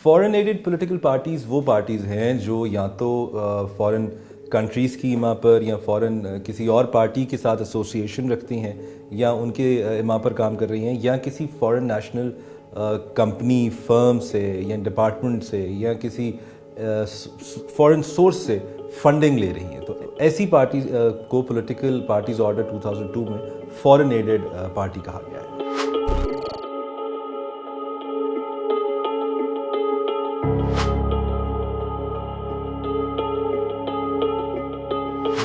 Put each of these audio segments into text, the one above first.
فورن added political parties وہ parties ہیں جو یا تو فورن کنٹریز کی ایما پر یا فورن کسی اور پارٹی کے ساتھ ایسوسیشن رکھتی ہیں یا ان کے ایما پر کام کر رہی ہیں یا کسی فورن نیشنل کمپنی فرم سے یا ڈپارٹمنٹ سے یا کسی فورن سورس سے فنڈنگ لے رہی ہیں. تو ایسی پارٹیز کو پولیٹیکل پارٹیز آرڈر 2002 میں فورن ایڈڈ پارٹی کہا گیا ہے.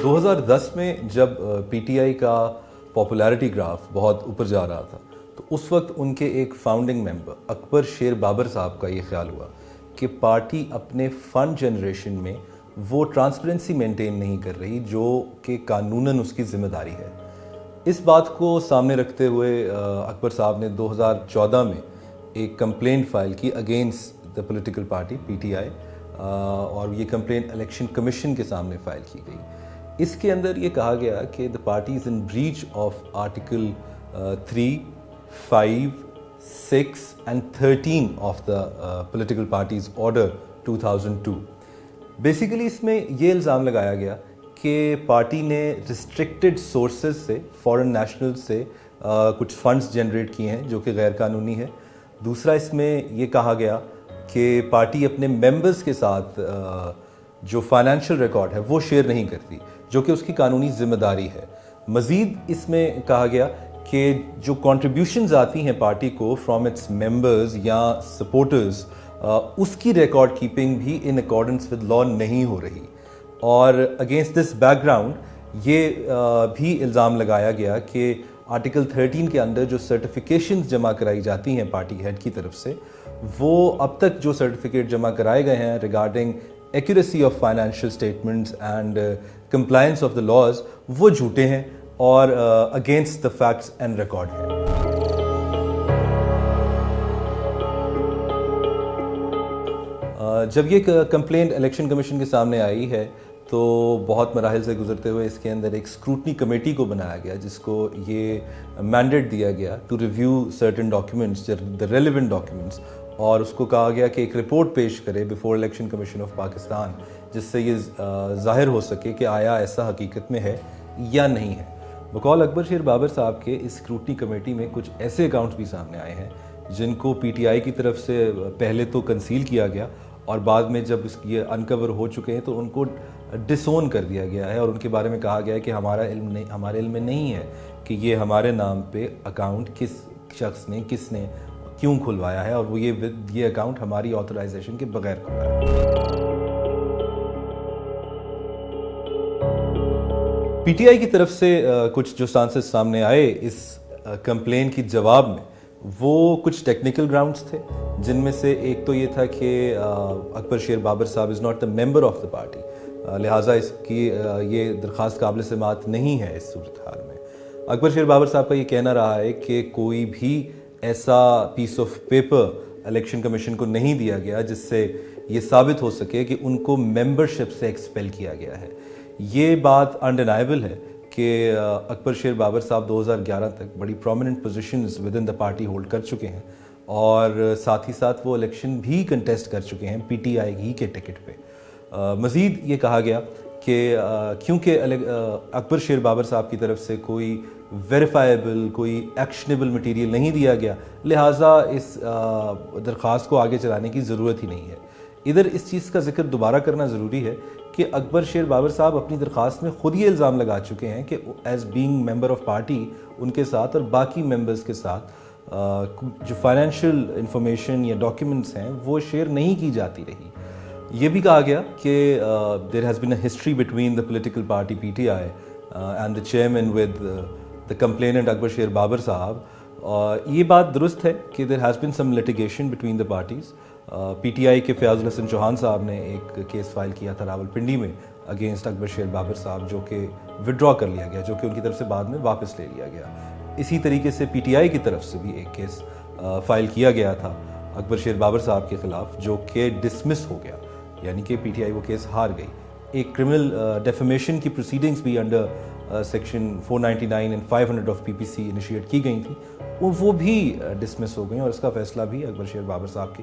2010 میں جب پی ٹی آئی کا پاپولیرٹی گراف بہت اوپر جا رہا تھا تو اس وقت ان کے ایک فاؤنڈنگ ممبر اکبر شیر بابر صاحب کا یہ خیال ہوا کہ پارٹی اپنے فنڈ جنریشن میں وہ ٹرانسپیرنسی مینٹین نہیں کر رہی جو کہ قانوناً اس کی ذمہ داری ہے. اس بات کو سامنے رکھتے ہوئے اکبر صاحب نے 2014 میں ایک کمپلینٹ فائل کی against the political party P T آئی اور یہ کمپلینٹ الیکشن کمیشن کے سامنے فائل کی گئی. اس کے اندر یہ کہا گیا کہ the party is in breach of article 3, 5, 6 and 13 of the political parties order 2002. Basically اس میں یہ الزام لگایا گیا کہ پارٹی نے ریسٹرکٹڈ سورسز سے فورن نیشنل سے کچھ فنڈز جنریٹ کیے ہیں جو کہ غیر قانونی ہے. دوسرا اس میں یہ کہا گیا کہ پارٹی اپنے ممبرز کے ساتھ جو فائنینشیل ریکارڈ ہے وہ شیئر نہیں کرتی جو کہ اس کی قانونی ذمہ داری ہے. مزید اس میں کہا گیا کہ جو کنٹریبیوشنز آتی ہیں پارٹی کو فرام اٹس ممبرز یا سپورٹرز اس کی ریکارڈ کیپنگ بھی ان اکارڈنس ود لا نہیں ہو رہی. اور اگینسٹ دس بیک گراؤنڈ یہ بھی الزام لگایا گیا کہ آرٹیکل 13 کے اندر جو سرٹیفیکیشنز جمع کرائی جاتی ہیں پارٹی ہیڈ کی طرف سے وہ اب تک جو سرٹیفکیٹ جمع کرائے گئے ہیں regarding accuracy of financial statements and compliance of the laws وہ جھوٹے ہیں اور against the facts and record ہیں. جب یہ کمپلینٹ الیکشن کمیشن کے سامنے آئی ہے تو بہت مراحل سے گزرتے ہوئے اس کے اندر ایک اسکروٹنی کمیٹی کو بنایا گیا جس کو یہ مینڈیٹ دیا گیا to review certain documents the relevant documents اور اس کو کہا گیا کہ ایک رپورٹ پیش کرے before election commission of Pakistan جس سے یہ ظاہر ہو سکے کہ آیا ایسا حقیقت میں ہے یا نہیں ہے. بقول اکبر شیر بابر صاحب کے اس اسکروٹنی کمیٹی میں کچھ ایسے اکاؤنٹس بھی سامنے آئے ہیں جن کو پی ٹی آئی کی طرف سے پہلے تو کنسیل کیا گیا اور بعد میں جب یہ انکور ہو چکے ہیں تو ان کو ڈس اون کر دیا گیا ہے اور ان کے بارے میں کہا گیا ہے کہ ہمارے علم میں نہیں ہے کہ یہ ہمارے نام پہ اکاؤنٹ کس شخص نے کس نے کیوں کھلوایا ہے اور وہ یہ اکاؤنٹ ہماری آتھرائزیشن کے بغیر کھلوایا ہے. پی ٹی آئی کی طرف سے کچھ جو سانسز سامنے آئے اس کمپلین کی جواب میں وہ کچھ ٹیکنیکل گراؤنڈز تھے جن میں سے ایک تو یہ تھا کہ اکبر شیر بابر صاحب is not the member of the party لہٰذا اس کی یہ درخواست قابل سماعت نہیں ہے. اس صورتحال میں اکبر شیر بابر صاحب کا یہ کہنا رہا ہے کہ کوئی بھی ایسا پیس آف پیپر الیکشن کمیشن کو نہیں دیا گیا جس سے یہ ثابت ہو سکے کہ ان کو ممبرشپ سے ایکسپیل کیا گیا ہے. یہ بات انڈینائبل ہے کہ اکبر شیر بابر صاحب 2011 تک بڑی prominent positions with in the party hold کر چکے ہیں اور ساتھ ہی ساتھ وہ الیکشن بھی کنٹیسٹ کر چکے ہیں پی ٹی آئی ہی کے ٹکٹ پہ. مزید یہ کہا گیا کہ کیونکہ اکبر شیر بابر صاحب کی طرف سے کوئی ویریفائیبل کوئی ایکشنیبل مٹیریل نہیں دیا گیا لہٰذا اس درخواست کو آگے چلانے کی ضرورت ہی نہیں ہے. ادھر اس چیز کا ذکر دوبارہ کرنا ضروری ہے کہ اکبر شیر بابر صاحب اپنی درخواست میں خود یہ الزام لگا چکے ہیں کہ as being member of party ان کے ساتھ اور باقی ممبرز کے ساتھ جو فائنینشیل انفارمیشن یا ڈاکیومنٹس ہیں وہ شیئر نہیں کی جاتی رہی. یہ بھی کہا گیا کہ there has been a history between the political party P T I and the chairman with the complainant Akbar Sher Babar Sahib. یہ بات درست ہے کہ there has been some litigation between the parties. P T I کے فیاض الحسن چوہان صاحب نے ایک کیس فائل کیا تھا راولپنڈی میں اگینسٹ اکبر شیر بابر صاحب جو کہ وڈرا کر لیا گیا جو کہ ان کی طرف سے بعد میں واپس لے لیا گیا. اسی طریقے سے پی ٹی آئی کی طرف سے بھی ایک کیس فائل کیا گیا تھا اکبر شیر بابر صاحب کے خلاف جو کہ ڈسمس ہو گیا یعنی کہ پی ٹی آئی وہ کیس ہار گئی. ایک کرمنل ڈیفیمیشن کی پروسیڈنگز بھی under section 499 and 500 of P P C initiate کی گئی تھیں وہ بھی ڈسمس ہو گئیں اور اس کا فیصلہ بھی اکبر شیر بابر صاحب کے